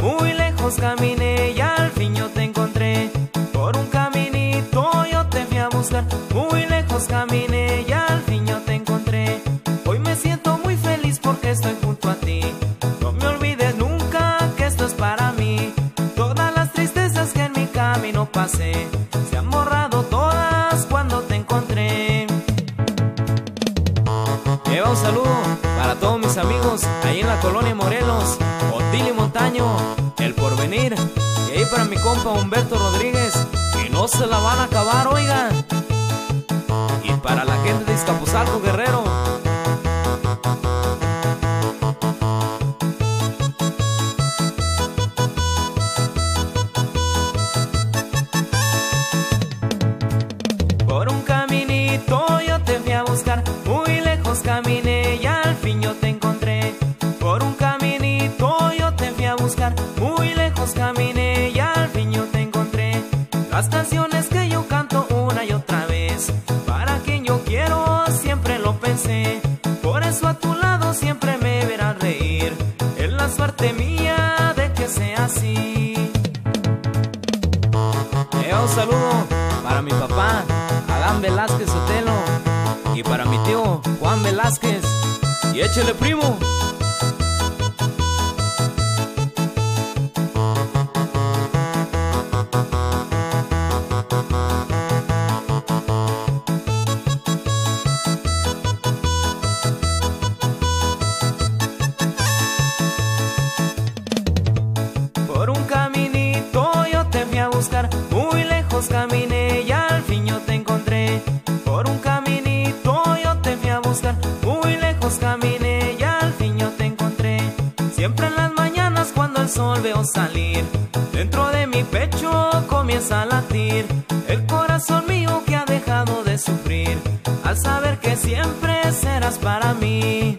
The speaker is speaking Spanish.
muy lejos caminé y al fin yo te encontré. Por un caminito yo te fui a buscar, muy lejos caminé y al fin yo te encontré. Hoy me siento muy feliz porque estoy junto a ti. No me olvides nunca que esto es para mí. Todas las tristezas que en mi camino pasé se han borrado todas cuando te encontré. Lleva un saludo para todos mis amigos ahí en la colonia Morelos, Otilio Montaño, El Porvenir, y ahí para mi compa Humberto Rodríguez, que no se la van a acabar, oigan. Y para la gente de Iztapuzalco, Guerrero. Por un caminito yo te fui a buscar, muy lejos caminé y al fin yo te encontré. Por un caminito yo te fui a buscar, muy lejos caminé y al fin yo te encontré. Las canciones que yo canto una y otra vez, para quien yo quiero siempre lo pensé. Por eso a tu lado siempre me verás reír, es la suerte mía de que sea así. Un saludo para mi papá Adán Velázquez Sotelo y para mi tío Juan Velázquez. Y échele, primo. Por un caminito yo te fui a buscar, muy lejos caminé y al fin yo te encontré. Por un caminito yo te fui a buscar, muy lejos caminé y al fin yo te encontré. Siempre en las mañanas cuando el sol veo salir, dentro de mi pecho comienza a latir el corazón mío que ha dejado de sufrir, al saber que siempre serás para mí.